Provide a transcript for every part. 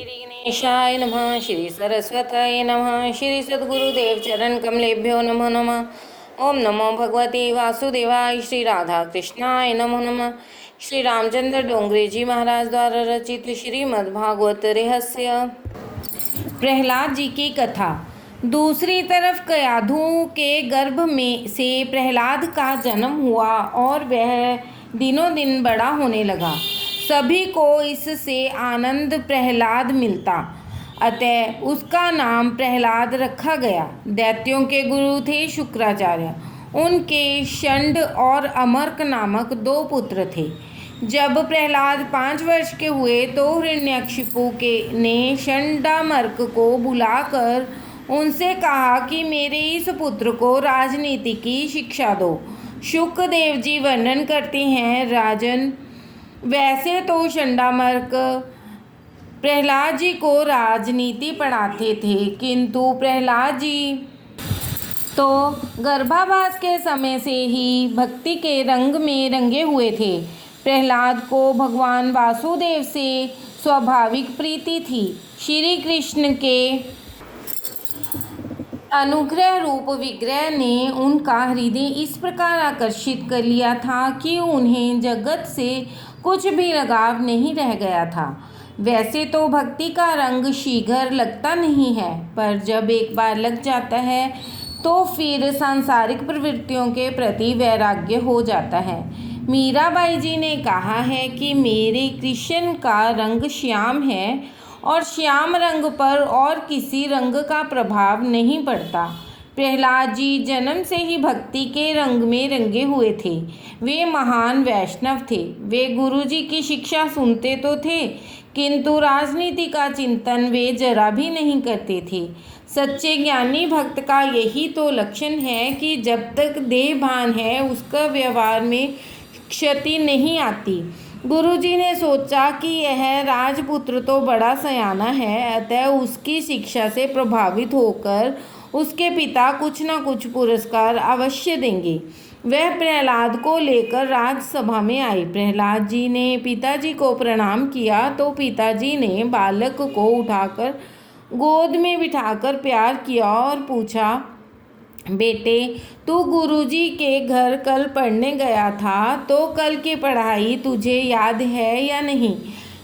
श्री गणेशाय नमः। श्री सरस्वत्यै नमः। श्री सद्गुरुदेव चरण कमलेभ्यो नमो नमः। ओम नमो भगवते वासुदेवाय। श्री राधा कृष्णाय नमो नमः। श्री रामचंद्र डोंगरे जी महाराज द्वारा रचित श्रीमद् भागवत रहस्य। प्रहलाद जी की कथा। दूसरी तरफ कयाधु के गर्भ में से प्रहलाद का जन्म हुआ और वह दिनों दिन बड़ा होने लगा। सभी को इससे आनंद प्रहलाद मिलता, अतः उसका नाम प्रहलाद रखा गया। दैत्यों के गुरु थे शुक्राचार्य। उनके षंड और अमर्क नामक 2 पुत्र थे। जब प्रहलाद 5 वर्ष के हुए तो हिरण्यकशिपु ने षंडामर्क को बुलाकर उनसे कहा कि मेरे इस पुत्र को राजनीति की शिक्षा दो। शुकदेव जी वर्णन करते हैं, राजन, वैसे तो षंडामर्क प्रहलाद जी को राजनीति पढ़ाते थे, किंतु प्रहलाद जी तो गर्भावास के समय से ही भक्ति के रंग में रंगे हुए थे। प्रहलाद को भगवान वासुदेव से स्वाभाविक प्रीति थी। श्री कृष्ण के अनुग्रह रूप विग्रह ने उनका हृदय इस प्रकार आकर्षित कर लिया था कि उन्हें जगत से कुछ भी लगाव नहीं रह गया था। वैसे तो भक्ति का रंग शीघ्र लगता नहीं है, पर जब एक बार लग जाता है तो फिर सांसारिक प्रवृत्तियों के प्रति वैराग्य हो जाता है। मीराबाई जी ने कहा है कि मेरे कृष्ण का रंग श्याम है और श्याम रंग पर और किसी रंग का प्रभाव नहीं पड़ता। प्रहलाद जी जन्म से ही भक्ति के रंग में रंगे हुए थे। वे महान वैष्णव थे। वे गुरु जी की शिक्षा सुनते तो थे, किंतु राजनीति का चिंतन वे जरा भी नहीं करते थे। सच्चे ज्ञानी भक्त का यही तो लक्षण है कि जब तक देह भान है उसका व्यवहार में क्षति नहीं आती। गुरुजी ने सोचा कि यह राजपुत्र तो बड़ा सयाना है, अतः उसकी शिक्षा से प्रभावित होकर उसके पिता कुछ न कुछ पुरस्कार अवश्य देंगे। वह प्रहलाद को लेकर राजसभा में आई। प्रहलाद जी ने पिताजी को प्रणाम किया तो पिताजी ने बालक को उठाकर गोद में बिठाकर प्यार किया और पूछा, बेटे, तू गुरुजी के घर कल पढ़ने गया था, तो कल की पढ़ाई तुझे याद है या नहीं?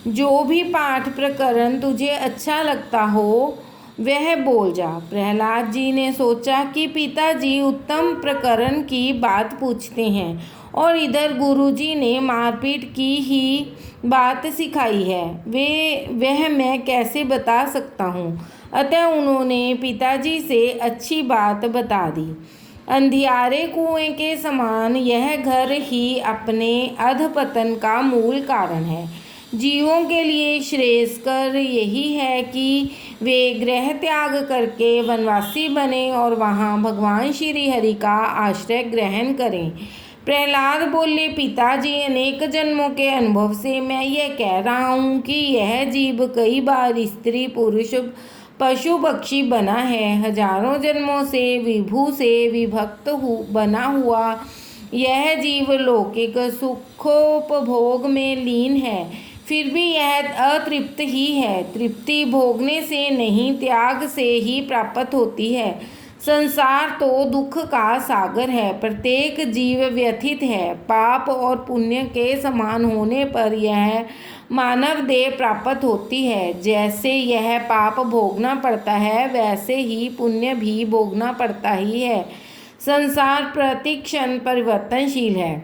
जो भी पाठ प्रकरण तुझे अच्छा लगता हो वह बोल जा। प्रहलाद जी ने सोचा कि पिताजी उत्तम प्रकरण की बात पूछते हैं और इधर गुरुजी ने मारपीट की ही बात सिखाई है, वह मैं कैसे बता सकता हूँ। अतः उन्होंने पिताजी से अच्छी बात बता दी। अंधियारे कुएं के समान यह घर ही अपने अधपतन का मूल कारण है। जीवों के लिए श्रेयस्कर यही है कि वे गृह त्याग करके वनवासी बने और वहाँ भगवान श्री हरि का आश्रय ग्रहण करें। प्रहलाद बोले, पिताजी, अनेक जन्मों के अनुभव से मैं यह कह रहा हूँ कि यह जीव कई बार स्त्री पुरुष पशु पक्षी बना है। हजारों जन्मों से विभू से विभक्त बना हुआ यह जीव लौकिक सुखोपभोग में लीन है, फिर भी यह अतृप्त ही है। तृप्ति भोगने से नहीं, त्याग से ही प्राप्त होती है। संसार तो दुख का सागर है। प्रत्येक जीव व्यथित है। पाप और पुण्य के समान होने पर यह मानव देह प्राप्त होती है। जैसे यह पाप भोगना पड़ता है, वैसे ही पुण्य भी भोगना पड़ता ही है। संसार प्रतिक्षण परिवर्तनशील है।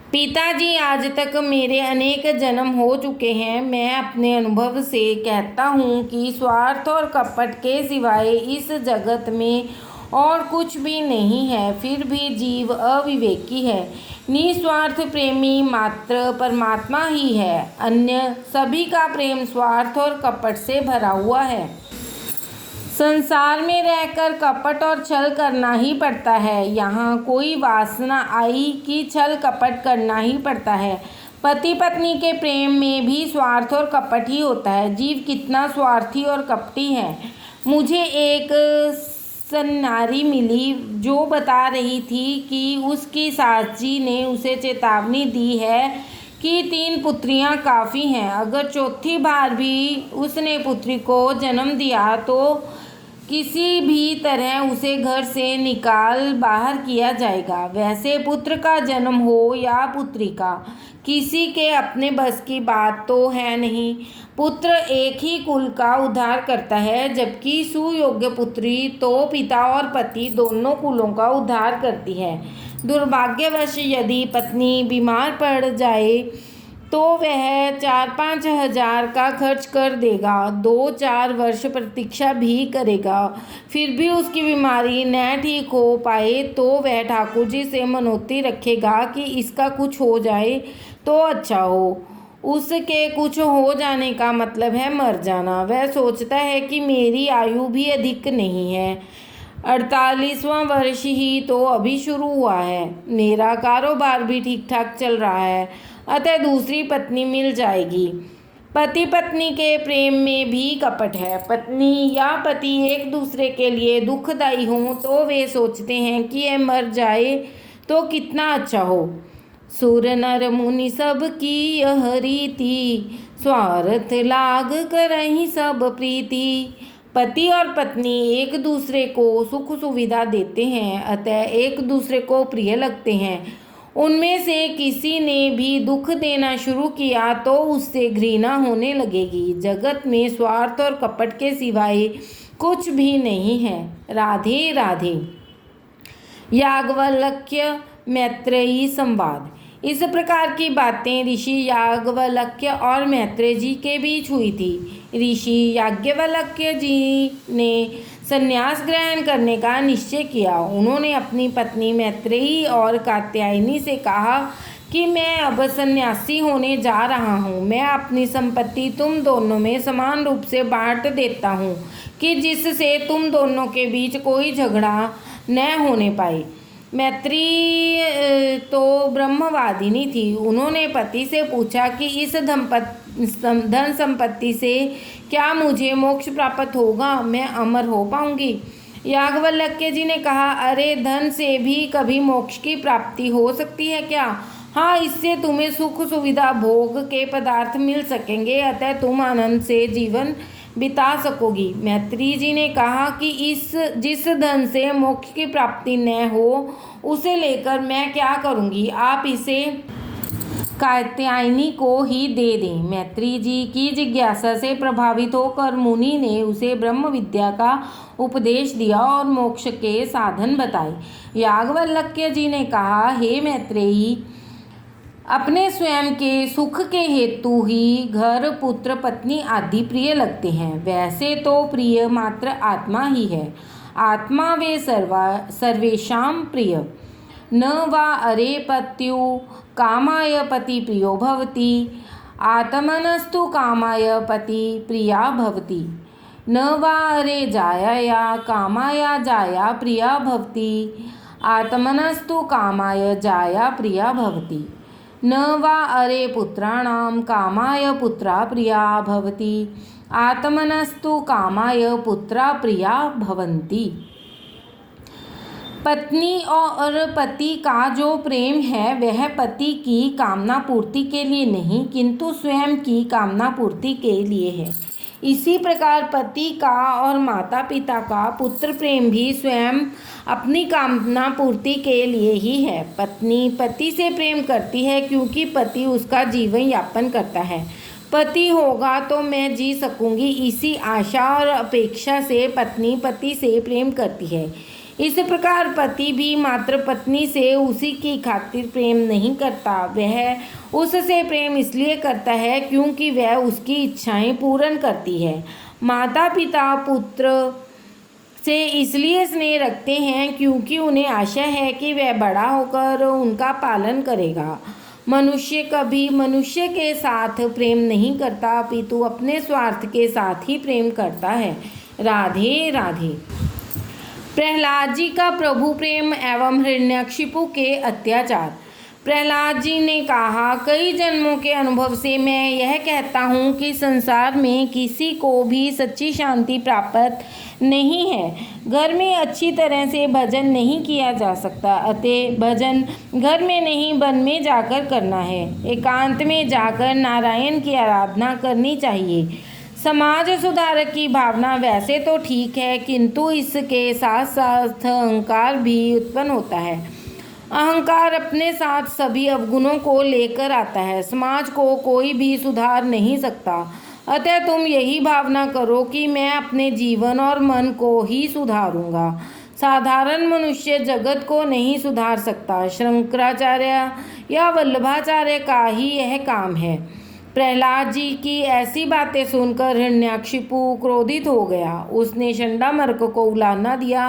पिताजी, आज तक मेरे अनेक जन्म हो चुके हैं। मैं अपने अनुभव से कहता हूँ कि स्वार्थ और कपट के सिवाय इस जगत में और कुछ भी नहीं है। फिर भी जीव अविवेकी है। निस्वार्थ प्रेमी मात्र परमात्मा ही है। अन्य सभी का प्रेम स्वार्थ और कपट से भरा हुआ है। संसार में रहकर कपट और छल करना ही पड़ता है। यहाँ कोई वासना आई कि छल कपट करना ही पड़ता है। पति पत्नी के प्रेम में भी स्वार्थ और कपट ही होता है। जीव कितना स्वार्थी और कपटी है। मुझे एक सन्नारी मिली जो बता रही थी कि उसकी सास जी ने उसे चेतावनी दी है कि 3 पुत्रियां काफ़ी हैं। अगर चौथी बार भी उसने पुत्री को जन्म दिया तो किसी भी तरह उसे घर से निकाल बाहर किया जाएगा। वैसे पुत्र का जन्म हो या पुत्री का, किसी के अपने बस की बात तो है नहीं। पुत्र एक ही कुल का उद्धार करता है, जबकि सुयोग्य पुत्री तो पिता और पति दोनों कुलों का उद्धार करती है। दुर्भाग्यवश यदि पत्नी बीमार पड़ जाए तो वह 4-5 हजार का खर्च कर देगा, 2-4 वर्ष प्रतीक्षा भी करेगा। फिर भी उसकी बीमारी न ठीक हो पाए तो वह ठाकुर जी से मनौती रखेगा कि इसका कुछ हो जाए तो अच्छा हो। उसके कुछ हो जाने का मतलब है मर जाना। वह सोचता है कि मेरी आयु भी अधिक नहीं है, 48वां वर्ष ही तो अभी शुरू हुआ है, मेरा कारोबार भी ठीक ठाक चल रहा है, अतः दूसरी पत्नी मिल जाएगी। पति पत्नी के प्रेम में भी कपट है। पत्नी या पति एक दूसरे के लिए दुखदायी हों तो वे सोचते हैं कि यह मर जाए तो कितना अच्छा हो। सुर नर मुनि सब की यह रीति, स्वार्थ लाग करहि सब प्रीति। पति और पत्नी एक दूसरे को सुख सुविधा देते हैं, अतः एक दूसरे को प्रिय लगते हैं। उनमें से किसी ने भी दुख देना शुरू किया तो उससे घृणा होने लगेगी। जगत में स्वार्थ और कपट के सिवाय कुछ भी नहीं है। राधे राधे। याज्ञवल्क्य मैत्रेयी संवाद। इस प्रकार की बातें ऋषि याज्ञवल्क्य और मैत्रेय जी के बीच हुई थी। ऋषि याज्ञवल्क्य जी ने संन्यास ग्रहण करने का निश्चय किया। उन्होंने अपनी पत्नी मैत्रेयी और कात्यायनी से कहा कि मैं अब सन्यासी होने जा रहा हूँ। मैं अपनी संपत्ति तुम दोनों में समान रूप से बांट देता हूँ कि जिससे तुम दोनों के बीच कोई झगड़ा न होने पाए। मैत्रेयी तो ब्रह्मवादिनी थी। उन्होंने पति से पूछा कि इस धन संपत्ति से क्या मुझे मोक्ष प्राप्त होगा, मैं अमर हो पाऊंगी? याज्ञवल्क्य जी ने कहा, अरे धन से भी कभी मोक्ष की प्राप्ति हो सकती है क्या? हाँ, इससे तुम्हें सुख सुविधा भोग के पदार्थ मिल सकेंगे, अतः तुम आनंद से जीवन बिता सकोगी। मैत्रेयी जी ने कहा कि जिस धन से मोक्ष की प्राप्ति न हो उसे लेकर मैं क्या करूँगी, आप इसे कात्यायनी को ही दे दें। मैत्रेयी जी की जिज्ञासा से प्रभावित होकर मुनि ने उसे ब्रह्म विद्या का उपदेश दिया और मोक्ष के साधन बताए। याज्ञवल्क्य जी ने कहा, हे मैत्रेयी, अपने स्वयं के सुख के हेतु ही घर पुत्र पत्नी आदि प्रिय लगते हैं। वैसे तो प्रिय मात्र आत्मा ही है। आत्मा वे सर्वेषां प्रिय। न वा अरे पत्यु कामाय पति प्रियो भवति, आत्मनस्तु कामाय पति प्रिया भवति। न वा अरे जायाया कामाया जाया प्रिया भवति, आत्मनस्तु कामाय जाया प्रिया भवति। न वा अरे पुत्राणां कामाय पुत्रा प्रिया भवति, आत्मनस्तु कामाय पुत्रा प्रिया भवन्ति। पत्नी और पति का जो प्रेम है वह पति की कामना पूर्ति के लिए नहीं किंतु स्वयं की कामना पूर्ति के लिए है। इसी प्रकार पति का और माता पिता का पुत्र प्रेम भी स्वयं अपनी कामना पूर्ति के लिए ही है। पत्नी पति से प्रेम करती है क्योंकि पति उसका जीवन यापन करता है। पति होगा तो मैं जी सकूंगी, इसी आशा और अपेक्षा से पत्नी पति से प्रेम करती है। इस प्रकार पति भी मात्र पत्नी से उसी की खातिर प्रेम नहीं करता, वह उससे प्रेम इसलिए करता है क्योंकि वह उसकी इच्छाएं पूर्ण करती है। माता पिता पुत्र से इसलिए स्नेह रखते हैं क्योंकि उन्हें आशा है कि वह बड़ा होकर उनका पालन करेगा। मनुष्य कभी मनुष्य के साथ प्रेम नहीं करता अपितु अपने स्वार्थ के साथ ही प्रेम करता है। राधे राधे। प्रहलाद जी का प्रभु प्रेम एवं हिरण्यकशिपु के अत्याचार। प्रहलाद जी ने कहा, कई जन्मों के अनुभव से मैं यह कहता हूँ कि संसार में किसी को भी सच्ची शांति प्राप्त नहीं है। घर में अच्छी तरह से भजन नहीं किया जा सकता, अतः भजन घर में नहीं वन में जाकर करना है। एकांत में जाकर नारायण की आराधना करनी चाहिए। समाज सुधारक की भावना वैसे तो ठीक है, किंतु इसके साथ साथ अहंकार भी उत्पन्न होता है। अहंकार अपने साथ सभी अवगुणों को लेकर आता है। समाज को कोई भी सुधार नहीं सकता। अतः तुम यही भावना करो कि मैं अपने जीवन और मन को ही सुधारूंगा। साधारण मनुष्य जगत को नहीं सुधार सकता। शंकराचार्य या वल्लभाचार्य का ही यह काम है। प्रहलाद जी की ऐसी बातें सुनकर हिरण्याकशिपु क्रोधित हो गया। उसने चंडामर्क को उलाहना दिया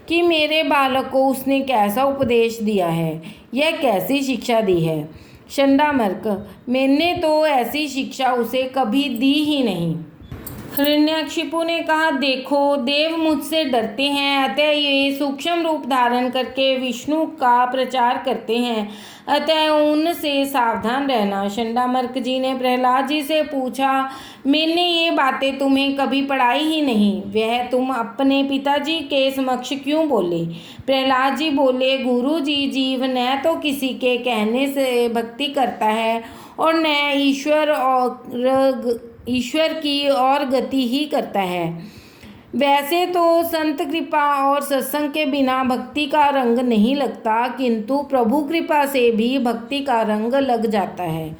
कि मेरे बालक को उसने कैसा उपदेश दिया है, यह कैसी शिक्षा दी है। चंडामर्क, मैंने तो ऐसी शिक्षा उसे कभी दी ही नहीं। हिरण्याकशिपु ने कहा, देखो, देव मुझसे डरते हैं, अतः ये सूक्ष्म रूप धारण करके विष्णु का प्रचार करते हैं, अतः उनसे सावधान रहना। चंडामर्क जी ने प्रहलाद जी से पूछा, मैंने ये बातें तुम्हें कभी पढ़ाई ही नहीं, वह तुम अपने पिताजी के समक्ष क्यों बोले? प्रहलाद जी बोले, गुरु जी, जीव न तो किसी के कहने से भक्ति करता है और न ईश्वर की और गति ही करता है। वैसे तो संत कृपा और सत्संग के बिना भक्ति का रंग नहीं लगता, किंतु प्रभु कृपा से भी भक्ति का रंग लग जाता है।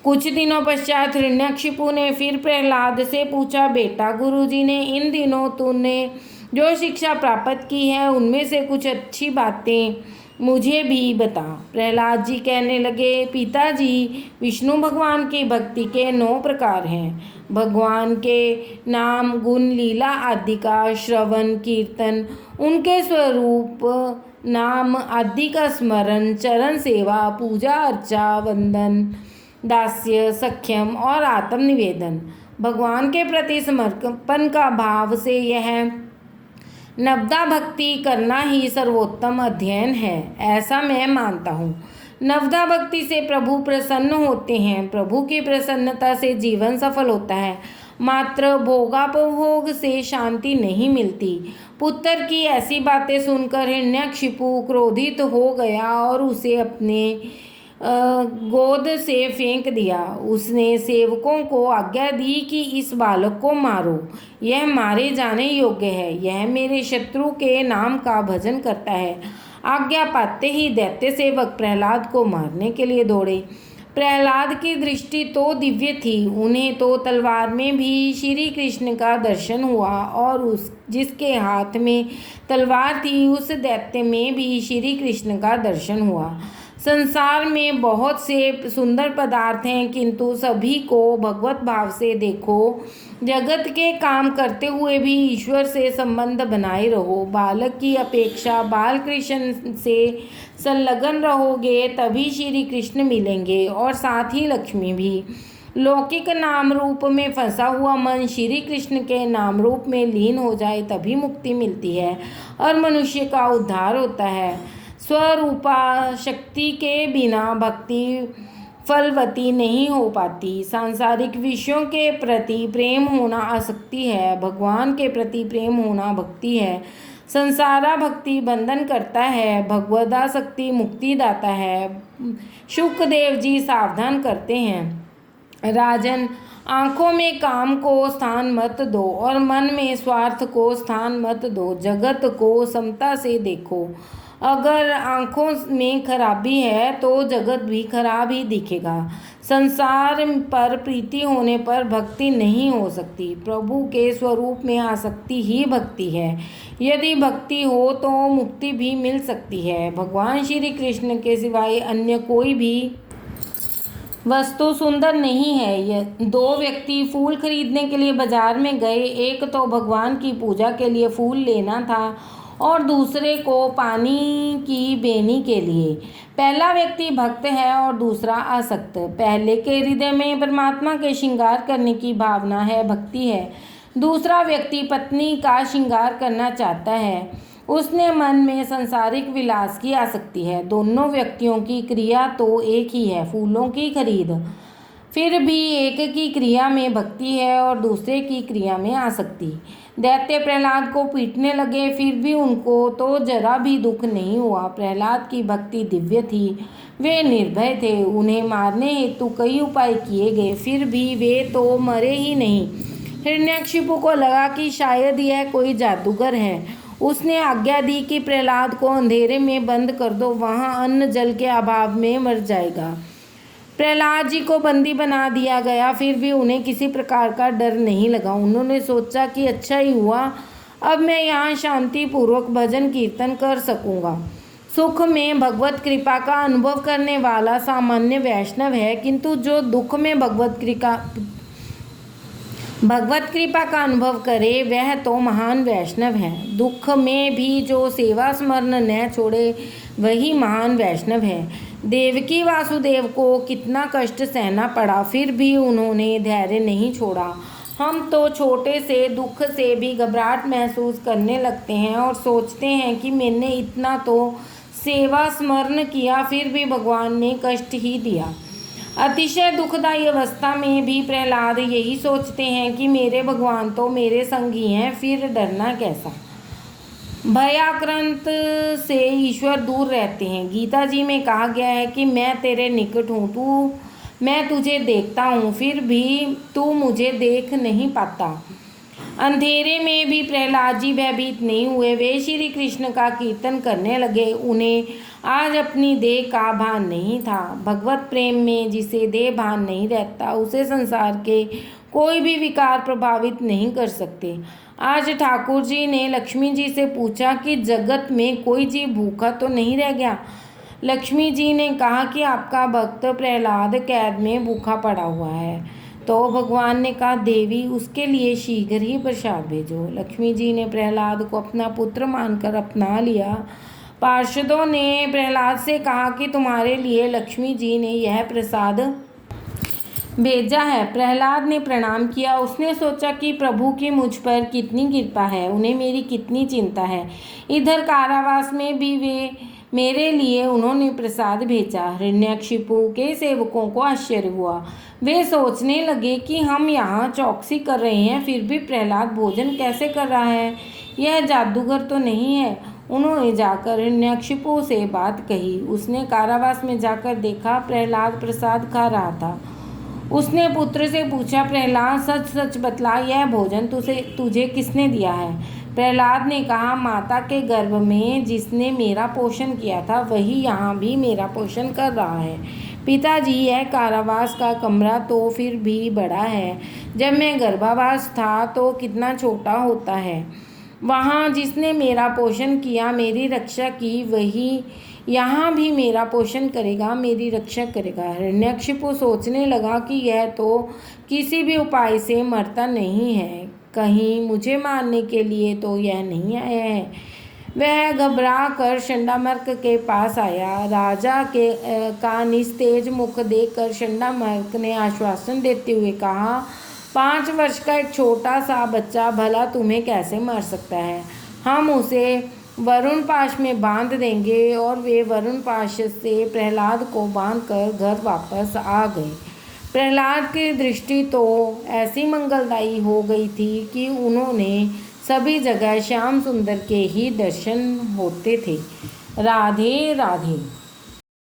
कुछ दिनों पश्चात हिरण्याकशिपु ने फिर प्रहलाद से पूछा, बेटा, गुरुजी ने इन दिनों तूने जो शिक्षा प्राप्त की है उनमें से कुछ अच्छी बातें मुझे भी बता। प्रहलाद जी कहने लगे, पिताजी, विष्णु भगवान की भक्ति के 9 प्रकार हैं। भगवान के नाम, गुण, लीला आदि का श्रवण कीर्तन, उनके स्वरूप, नाम आदि का स्मरण, चरण सेवा, पूजा अर्चा, वंदन, दास्य, सख्यम और आत्मनिवेदन। भगवान के प्रति समर्पण का भाव से यह नवदा भक्ति करना ही सर्वोत्तम अध्ययन है, ऐसा मैं मानता हूँ। नवदा भक्ति से प्रभु प्रसन्न होते हैं। प्रभु की प्रसन्नता से जीवन सफल होता है। मात्र भोगापभोग से शांति नहीं मिलती। पुत्र की ऐसी बातें सुनकर हिरण्याकशिपु क्रोधित हो गया और उसे अपने गोद से फेंक दिया। उसने सेवकों को आज्ञा दी कि इस बालक को मारो, यह मारे जाने योग्य है, यह मेरे शत्रु के नाम का भजन करता है। आज्ञा पाते ही दैत्य सेवक प्रहलाद को मारने के लिए दौड़े। प्रहलाद की दृष्टि तो दिव्य थी, उन्हें तो तलवार में भी श्री कृष्ण का दर्शन हुआ और उस जिसके हाथ में तलवार थी उस दैत्य में भी श्री कृष्ण का दर्शन हुआ। संसार में बहुत से सुंदर पदार्थ हैं, किंतु सभी को भगवत भाव से देखो। जगत के काम करते हुए भी ईश्वर से संबंध बनाए रहो। बालक की अपेक्षा बाल कृष्ण से संलग्न रहोगे तभी श्री कृष्ण मिलेंगे और साथ ही लक्ष्मी भी। लौकिक नाम रूप में फंसा हुआ मन श्री कृष्ण के नाम रूप में लीन हो जाए तभी मुक्ति मिलती है और मनुष्य का उद्धार होता है। स्वरूपा शक्ति के बिना भक्ति फलवती नहीं हो पाती। सांसारिक विषयों के प्रति प्रेम होना आसक्ति है, भगवान के प्रति प्रेम होना भक्ति है। संसारा भक्ति बंधन करता है, भगवदासक्ति मुक्ति दाता है। शुकदेव जी सावधान करते हैं, राजन, आँखों में काम को स्थान मत दो और मन में स्वार्थ को स्थान मत दो। जगत को समता से देखो। अगर आँखों में खराबी है तो जगत भी खराब ही दिखेगा। संसार पर प्रीति होने पर भक्ति नहीं हो सकती। प्रभु के स्वरूप में आसक्ति ही भक्ति है। यदि भक्ति हो तो मुक्ति भी मिल सकती है। भगवान श्री कृष्ण के सिवाय अन्य कोई भी वस्तु सुंदर नहीं है। 2 व्यक्ति फूल खरीदने के लिए बाजार में गए। एक तो भगवान की पूजा के लिए फूल लेना था और दूसरे को पानी की बेनी के लिए। पहला व्यक्ति भक्त है और दूसरा आसक्त। पहले के हृदय में परमात्मा के श्रृंगार करने की भावना है, भक्ति है। दूसरा व्यक्ति पत्नी का श्रृंगार करना चाहता है, उसने मन में सांसारिक विलास की आसक्ति है। दोनों व्यक्तियों की क्रिया तो एक ही है, फूलों की खरीद। फिर भी एक की क्रिया में भक्ति है और दूसरे की क्रिया में आसक्ति। दैत्य प्रहलाद को पीटने लगे, फिर भी उनको तो जरा भी दुख नहीं हुआ। प्रहलाद की भक्ति दिव्य थी, वे निर्भय थे। उन्हें मारने हेतु कई उपाय किए गए, फिर भी वे तो मरे ही नहीं। हिरण्यकशिपु को लगा कि शायद यह कोई जादूगर है। उसने आज्ञा दी कि प्रहलाद को अंधेरे में बंद कर दो, वहाँ अन्न जल के अभाव में मर जाएगा। प्रहलाद जी को बंदी बना दिया गया, फिर भी उन्हें किसी प्रकार का डर नहीं लगा। उन्होंने सोचा कि अच्छा ही हुआ, अब मैं यहाँ शांतिपूर्वक भजन कीर्तन कर सकूँगा। सुख में भगवत कृपा का अनुभव करने वाला सामान्य वैष्णव है, किंतु जो दुख में भगवत कृपा का अनुभव करे वह तो महान वैष्णव है। दुख में भी जो सेवा स्मरण न छोड़े वही महान वैष्णव है। देवकी वासुदेव को कितना कष्ट सहना पड़ा, फिर भी उन्होंने धैर्य नहीं छोड़ा। हम तो छोटे से दुख से भी घबराहट महसूस करने लगते हैं और सोचते हैं कि मैंने इतना तो सेवा स्मरण किया, फिर भी भगवान ने कष्ट ही दिया। अतिशय दुखदायी अवस्था में भी प्रहलाद यही सोचते हैं कि मेरे भगवान तो मेरे संगी हैं, फिर डरना कैसा। भयाक्रांत से ईश्वर दूर रहते हैं। गीता जी में कहा गया है कि मैं तेरे निकट हूँ, मैं तुझे देखता हूँ, फिर भी तू मुझे देख नहीं पाता। अंधेरे में भी प्रहलाद जी भयभीत नहीं हुए, वे श्री कृष्ण का कीर्तन करने लगे। उन्हें आज अपनी देह का भान नहीं था। भगवत प्रेम में जिसे देह भान नहीं रहता, उसे संसार के कोई भी विकार प्रभावित नहीं कर सकते। आज ठाकुर जी ने लक्ष्मी जी से पूछा कि जगत में कोई जीव भूखा तो नहीं रह गया। लक्ष्मी जी ने कहा कि आपका भक्त प्रहलाद कैद में भूखा पड़ा हुआ है। तो भगवान ने कहा, देवी उसके लिए शीघ्र ही प्रसाद भेजो। लक्ष्मी जी ने प्रहलाद को अपना पुत्र मानकर अपना लिया। पार्षदों ने प्रहलाद से कहा कि तुम्हारे लिए लक्ष्मी जी ने यह प्रसाद भेजा है। प्रहलाद ने प्रणाम किया। उसने सोचा कि प्रभु की मुझ पर कितनी कृपा है, उन्हें मेरी कितनी चिंता है। इधर कारावास में भी वे मेरे लिए उन्होंने प्रसाद भेजा। हिरण्यकशिपु के सेवकों को आश्चर्य हुआ। वे सोचने लगे कि हम यहाँ चौकसी कर रहे हैं, फिर भी प्रहलाद भोजन कैसे कर रहा है, यह जादूगर तो नहीं है। उन्होंने जाकर हिरण्यकशिपु से बात कही। उसने कारावास में जाकर देखा, प्रहलाद प्रसाद खा रहा था। उसने पुत्र से पूछा, प्रहलाद सच सच बतला, यह भोजन तुझे किसने दिया है। प्रहलाद ने कहा, माता के गर्भ में जिसने मेरा पोषण किया था वही यहाँ भी मेरा पोषण कर रहा है। पिताजी, यह कारावास का कमरा तो फिर भी बड़ा है, जब मैं गर्भावास था तो कितना छोटा होता है। वहाँ जिसने मेरा पोषण किया, मेरी रक्षा की, वही यहाँ भी मेरा पोषण करेगा, मेरी रक्षा करेगा। हिरण्यकशिपु सोचने लगा कि यह तो किसी भी उपाय से मरता नहीं है, कहीं मुझे मारने के लिए तो यह नहीं आया है। वह घबरा कर चंडामर्क के पास आया। राजा का निस्तेज मुख देखकर चंडामर्क ने आश्वासन देते हुए कहा, 5 वर्ष का एक छोटा सा बच्चा भला तुम्हें कैसे मार सकता है। हम उसे वरुण पाश में बांध देंगे। और वे वरुण पाश से प्रहलाद को बांधकर घर वापस आ गए। प्रहलाद की दृष्टि तो ऐसी मंगलदायी हो गई थी कि उन्होंने सभी जगह श्याम सुंदर के ही दर्शन होते थे। राधे राधे।